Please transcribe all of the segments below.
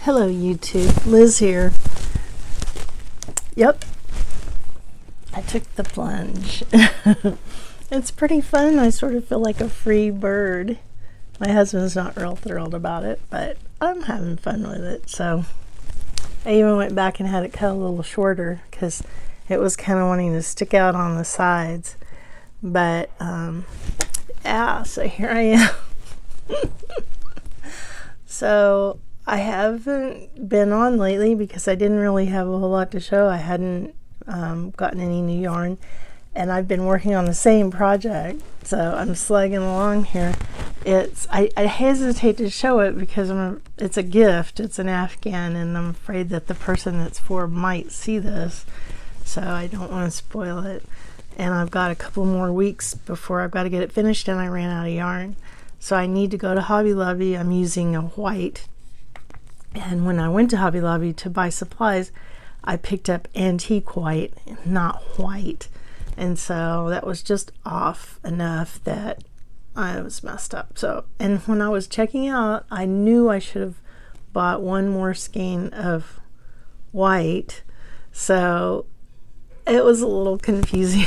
Hello YouTube, Liz here. Yep, I took the plunge. It's pretty fun. I sort of feel like a free bird. My husband's not real thrilled about it, but I'm having fun with it. So I even went back and had it cut a little shorter because it was kind of wanting to stick out on the sides. But yeah, so here I am. So I haven't been on lately because I didn't really have a whole lot to show. I hadn't gotten any new yarn, and I've been working on the same project, so I'm slugging along here. I hesitate to show it because it's a gift. It's an Afghan, and I'm afraid that the person that's for might see this, so I don't want to spoil it. And I've got a couple more weeks before I've got to get it finished, and I ran out of yarn. So I need to go to Hobby Lobby. I'm using a white. And when I went to Hobby Lobby to buy supplies, I picked up antique white, not white. And so that was just off enough that I was messed up. So, and when I was checking out, I knew I should have bought one more skein of white. So it was a little confusing.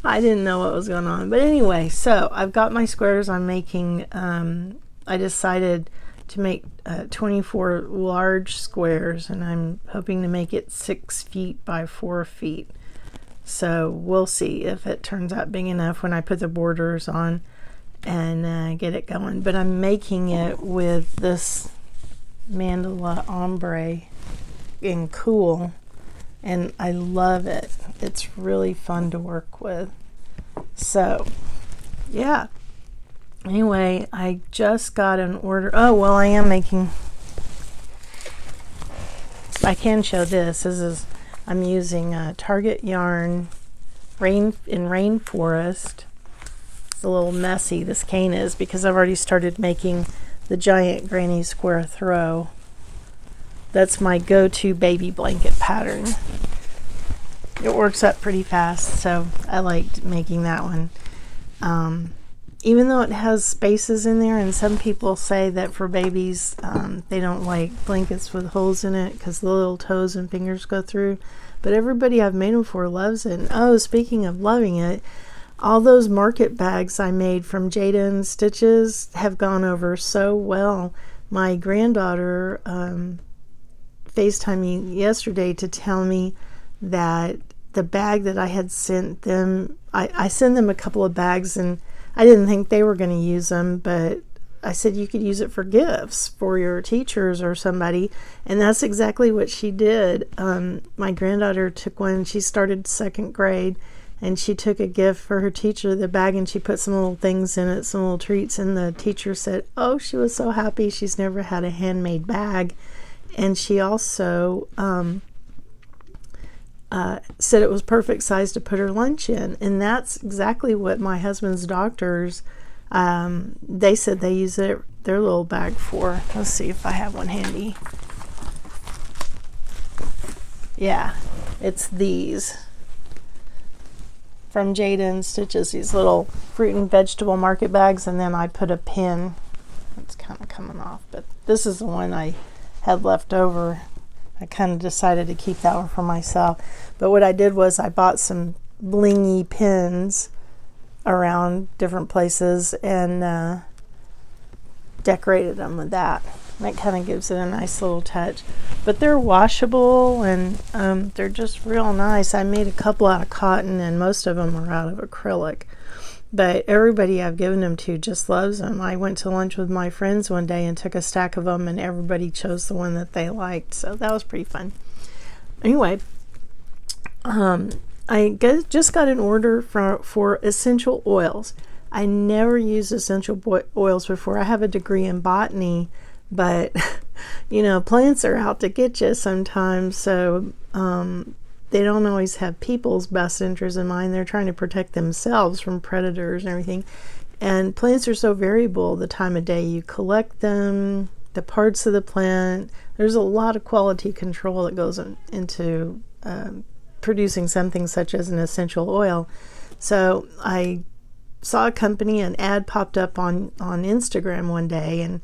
I didn't know what was going on. But anyway, so I've got my squares I'm making. I decided to make 24 large squares, and I'm hoping to make it 6 feet by 4 feet. So we'll see if it turns out big enough when I put the borders on and get it going. But I'm making it with this mandala ombre in cool, and I love it. It's really fun to work with. So yeah, anyway, I just got an order. Oh, well, I am making, I can show this. I'm using Target yarn in Rainforest. It's a little messy, this cane is, because I've already started making the giant granny square throw. That's my go-to baby blanket pattern. It works up pretty fast, so I liked making that one. Even though it has spaces in there, and some people say that for babies they don't like blankets with holes in it because the little toes and fingers go through, but everybody I've made them for loves it. And oh, speaking of loving it, all those market bags I made from Jada Stitches have gone over so well. My granddaughter FaceTimed me yesterday to tell me that the bag that I had sent them, I sent them a couple of bags, and I didn't think they were going to use them, but I said you could use it for gifts for your teachers or somebody, and that's exactly what she did. My granddaughter took one. She started 2nd grade, and she took a gift for her teacher, the bag, and she put some little things in it, some little treats, and the teacher said, oh, she was so happy. She's never had a handmade bag. And she also said it was perfect size to put her lunch in. And that's exactly what my husband's doctors, they said they use their little bag for. Let's see if I have one handy. Yeah, it's these from Jada Stitches, these little fruit and vegetable market bags, and then I put a pin. It's kind of coming off, but this is the one I had left over. I kind of decided to keep that one for myself. But what I did was I bought some blingy pins around different places and decorated them with that. That kind of gives it a nice little touch. But they're washable, and they're just real nice. I made a couple out of cotton, and most of them are out of acrylic. But everybody I've given them to just loves them. I went to lunch with my friends one day and took a stack of them, and everybody chose the one that they liked. So that was pretty fun. Anyway, just got an order for essential oils. I never used essential oils before. I have a degree in botany, but you know, plants are out to get you sometimes. So they don't always have people's best interests in mind. They're trying to protect themselves from predators and everything. And plants are so variable the time of day you collect them, the parts of the plant. There's a lot of quality control that goes into producing something such as an essential oil. So I saw a company, an ad popped up on Instagram one day, and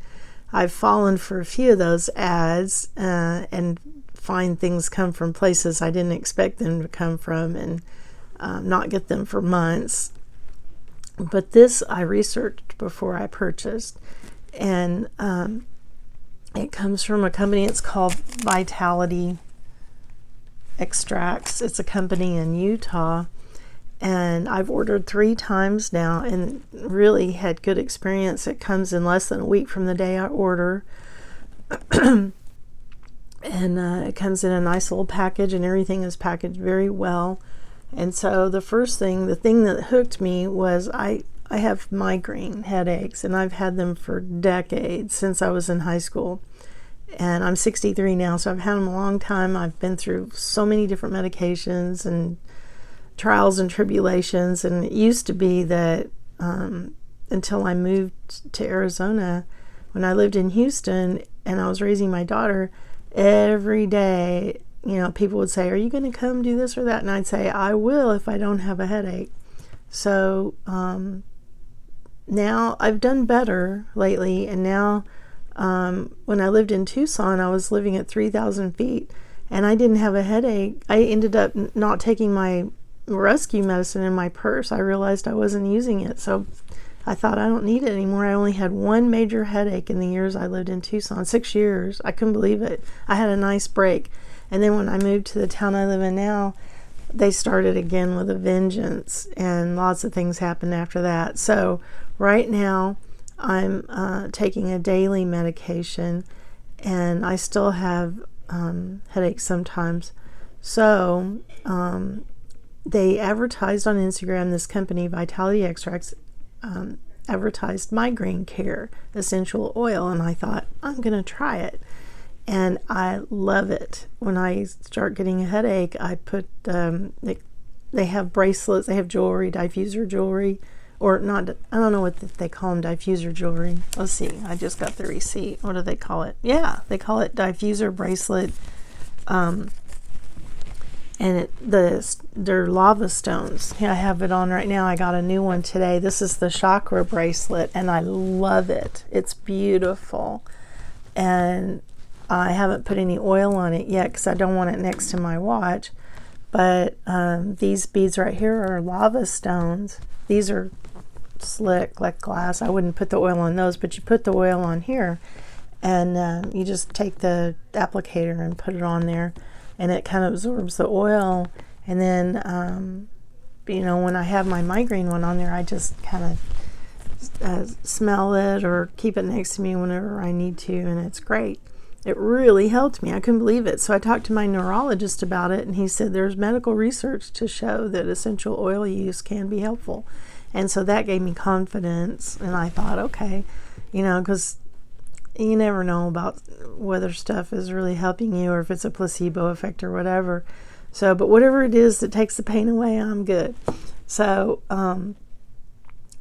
I've fallen for a few of those ads and find things come from places I didn't expect them to come from, and not get them for months. But this I researched before I purchased, and it comes from a company. It's called Vitality Extracts. It's a company in Utah, and I've ordered 3 times now and really had good experience. It comes in less than a week from the day I order. And it comes in a nice little package, and everything is packaged very well. And so the thing that hooked me was I have migraine headaches, and I've had them for decades, since I was in high school. And I'm 63 now, so I've had them a long time. I've been through so many different medications and trials and tribulations. And it used to be that until I moved to Arizona, when I lived in Houston and I was raising my daughter, every day, people would say, "Are you going to come do this or that?" And I'd say, "I will if I don't have a headache." So now I've done better lately, and now when I lived in Tucson, I was living at 3,000 feet, and I didn't have a headache. I ended up not taking my rescue medicine in my purse. I realized I wasn't using it, so I thought, I don't need it anymore. I only had one major headache in the years I lived in Tucson, 6 years. I couldn't believe it. I had a nice break. And then when I moved to the town I live in now, they started again with a vengeance, and lots of things happened after that. So right now I'm taking a daily medication, and I still have headaches sometimes. So they advertised on Instagram, this company, Vitality Extracts, advertised migraine care essential oil, and I thought, I'm going to try it. And I love it. When I start getting a headache, I put, they have bracelets, they have jewelry, diffuser jewelry, or not, I don't know what they call them, diffuser jewelry. Let's see, I just got the receipt. What do they call it? Yeah, they call it diffuser bracelet. And they're lava stones. Yeah, I have it on right now. I got a new one today. This is the chakra bracelet, and I love it. It's beautiful. And I haven't put any oil on it yet because I don't want it next to my watch. But these beads right here are lava stones. These are slick like glass. I wouldn't put the oil on those, but you put the oil on here, and you just take the applicator and put it on there, and it kind of absorbs the oil. And then when I have my migraine one on there, I just kind of smell it or keep it next to me whenever I need to, and it's great. It really helped me. I couldn't believe it. So I talked to my neurologist about it, and he said there's medical research to show that essential oil use can be helpful. And so that gave me confidence, and I thought, okay, because you never know about whether stuff is really helping you or if it's a placebo effect or whatever. So, but whatever it is that takes the pain away, I'm good. So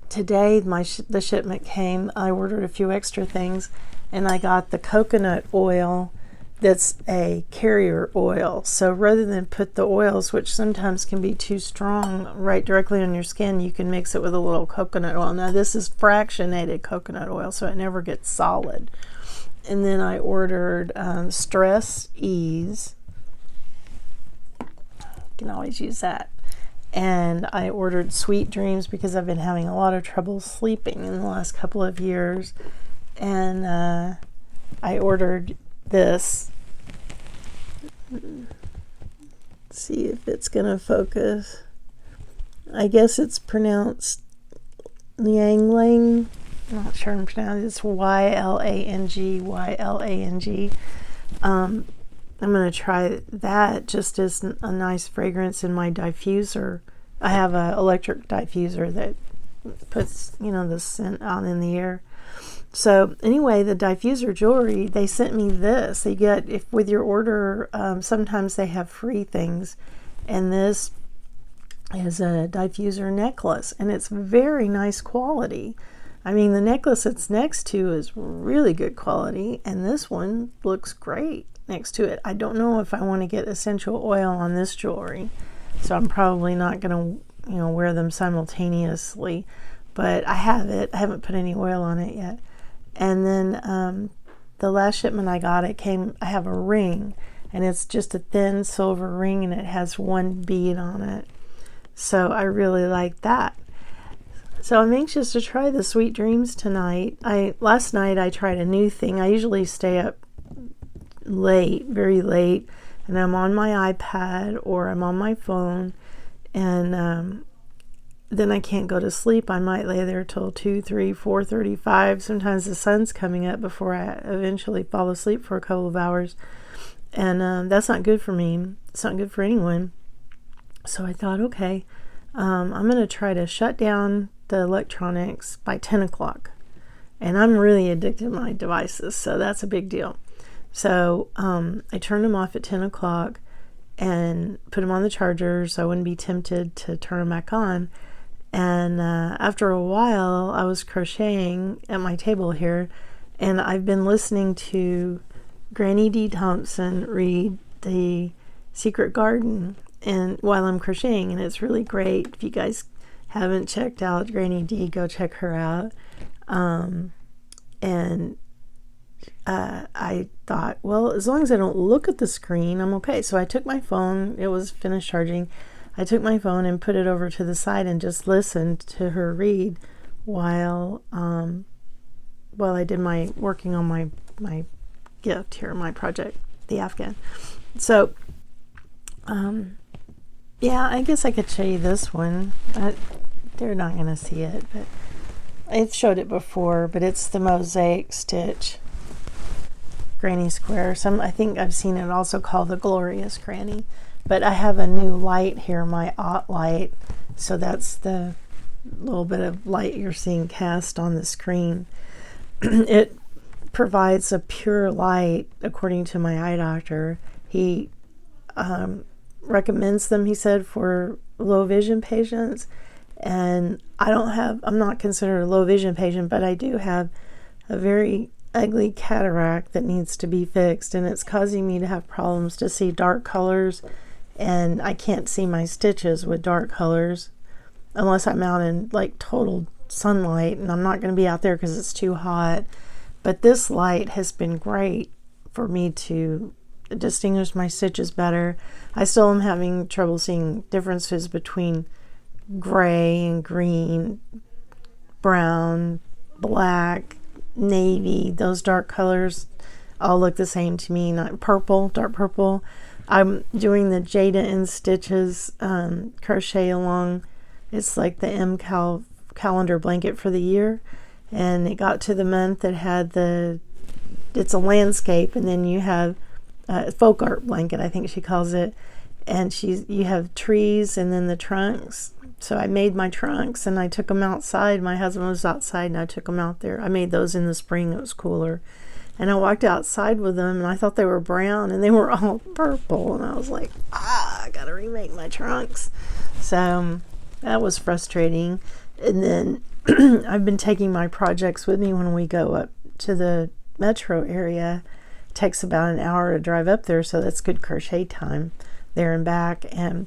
today the shipment came. I ordered a few extra things, and I got the coconut oil that's a carrier oil. So rather than put the oils, which sometimes can be too strong, right directly on your skin, you can mix it with a little coconut oil. Now this is fractionated coconut oil, so it never gets solid. And then I ordered Stress Ease. You can always use that. And I ordered Sweet Dreams because I've been having a lot of trouble sleeping in the last couple of years. And I ordered this. Let's see if it's gonna focus. I guess it's pronounced Yanglang. I'm not sure I'm pronouncing it. It's Ylang. I'm gonna try that just as a nice fragrance in my diffuser. I have an electric diffuser that puts the scent out in the air. So anyway, the diffuser jewelry, they sent me this. You get, if with your order, sometimes they have free things, and this is a diffuser necklace, and it's very nice quality. I mean, the necklace it's next to is really good quality, and this one looks great next to it. I don't know if I want to get essential oil on this jewelry, so I'm probably not going to wear them simultaneously, but I have it. I haven't put any oil on it yet. And then the last shipment I got, I have a ring, and it's just a thin silver ring, and it has one bead on it. So I really like that. So I'm anxious to try the Sweet Dreams tonight. Last night I tried a new thing. I usually stay up late, very late, and I'm on my iPad or I'm on my phone, and then I can't go to sleep. I might lay there till 2, 3, 4:35. Sometimes the sun's coming up before I eventually fall asleep for a couple of hours, and that's not good for me. It's not good for anyone. So I thought, okay, I'm going to try to shut down the electronics by 10 o'clock. And I'm really addicted to my devices, so that's a big deal. So I turned them off at 10 o'clock and put them on the charger so I wouldn't be tempted to turn them back on. And after a while, I was crocheting at my table here, and I've been listening to Granny D. Thompson read The Secret Garden and while I'm crocheting, and it's really great. If you guys haven't checked out Granny D, go check her out. I thought, well, as long as I don't look at the screen, I'm okay. So I took my phone, it was finished charging. I took my phone and put it over to the side and just listened to her read while I did my working on my gift here, my project, the Afghan. So yeah, I guess I could show you this one. They're not going to see it, but I've showed it before, but it's the mosaic stitch granny square. I think I've seen it also called the glorious granny. But I have a new light here, my Ott light. So that's the little bit of light you're seeing cast on the screen. It provides a pure light, according to my eye doctor. He recommends them, he said, for low vision patients. And I'm not considered a low vision patient, but I do have a very ugly cataract that needs to be fixed, and it's causing me to have problems to see dark colors, and I can't see my stitches with dark colors unless I'm out in like total sunlight, and I'm not going to be out there because it's too hot. But this light has been great for me to distinguish my stitches better. I still am having trouble seeing differences between gray and green, brown, black, navy. Those dark colors all look the same to me. Not purple, dark purple. I'm doing the Jada and Stitches crochet along. It's like the calendar blanket for the year, and it got to the month that had it's a landscape, and then you have folk art blanket, I think she calls it, and you have trees and then the trunks. So I made my trunks and I took them outside. My husband was outside and I took them out there. I made those in the spring. It was cooler. And I walked outside with them and I thought they were brown and they were all purple. And I was like, I got to remake my trunks. So that was frustrating. And then I've been taking my projects with me when we go up to the metro area. It takes about an hour to drive up there, so that's good crochet time there and back. And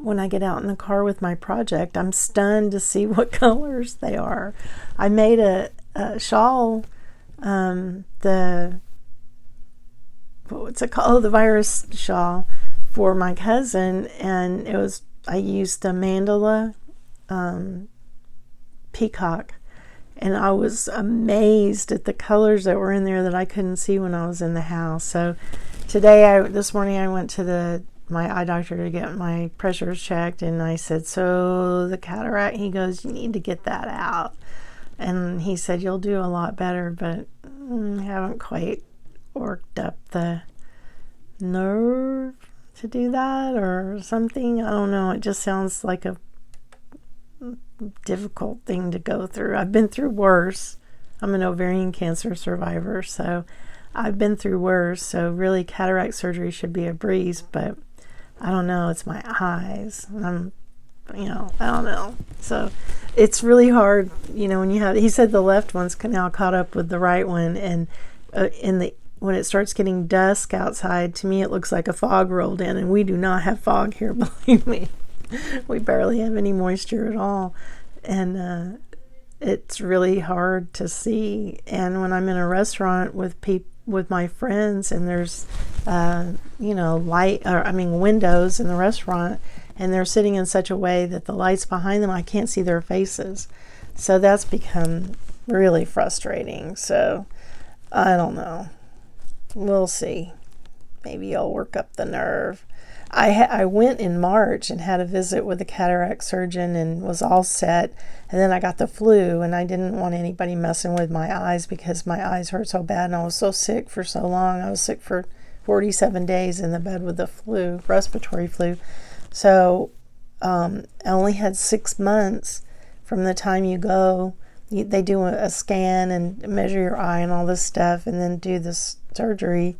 when I get out in the car with my project, I'm stunned to see what colors they are. I made a shawl, what's it called? The virus shawl for my cousin, and I used the mandala peacock, and I was amazed at the colors that were in there that I couldn't see when I was in the house. So this morning I went to my eye doctor to get my pressures checked, and I said, so the cataract, he goes, you need to get that out. And he said, you'll do a lot better, but I haven't quite worked up the nerve to do that or something. I don't know. It just sounds like a difficult thing to go through. I've been through worse. I'm an ovarian cancer survivor, so I've been through worse. So really cataract surgery should be a breeze, but I don't know. It's my eyes. I don't know. So it's really hard, when he said the left one's now caught up with the right one, and when it starts getting dusk outside, to me it looks like a fog rolled in, and we do not have fog here, believe me. We barely have any moisture at all. And it's really hard to see. And when I'm in a restaurant with with my friends, and there's windows in the restaurant, and they're sitting in such a way that the light's behind them, I can't see their faces. So that's become really frustrating. So I don't know. We'll see. Maybe I'll work up the nerve. I went in March and had a visit with a cataract surgeon and was all set. And then I got the flu, and I didn't want anybody messing with my eyes because my eyes hurt so bad. And I was so sick for so long. I was sick for 47 days in the bed with the flu, respiratory flu. So I only had 6 months from the time you go. They do a scan and measure your eye and all this stuff, and then do this surgery.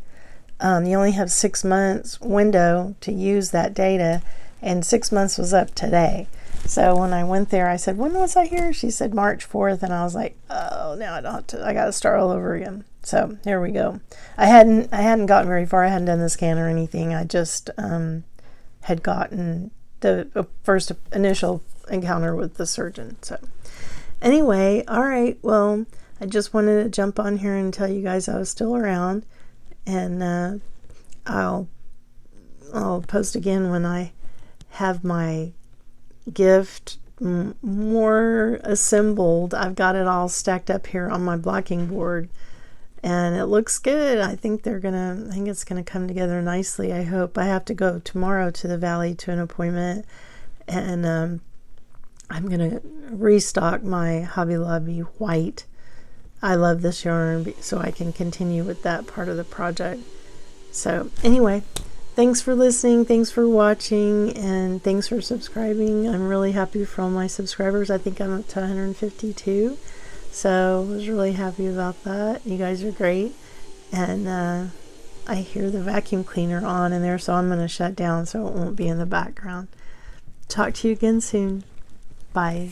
You only have 6 months window to use that data, and 6 months was up today. So when I went there, I said, when was I here? She said March 4th, and I was like, oh, now I got to start all over again. So here we go. I hadn't gotten very far. I hadn't done the scan or anything. I just had gotten the first initial encounter with the surgeon. So anyway, all right. Well, I just wanted to jump on here and tell you guys I was still around. And I'll post again when I have my gift more assembled. I've got it all stacked up here on my blocking board, and it looks good. I think it's gonna come together nicely. I hope. I have to go tomorrow to the Valley to an appointment, and I'm gonna restock my Hobby Lobby white. I love this yarn, so I can continue with that part of the project. So anyway, thanks for listening, thanks for watching, and thanks for subscribing. I'm really happy for all my subscribers. I think I'm up to 152, so I was really happy about that. You guys are great. And I hear the vacuum cleaner on in there, so I'm going to shut down so it won't be in the background. Talk to you again soon. Bye.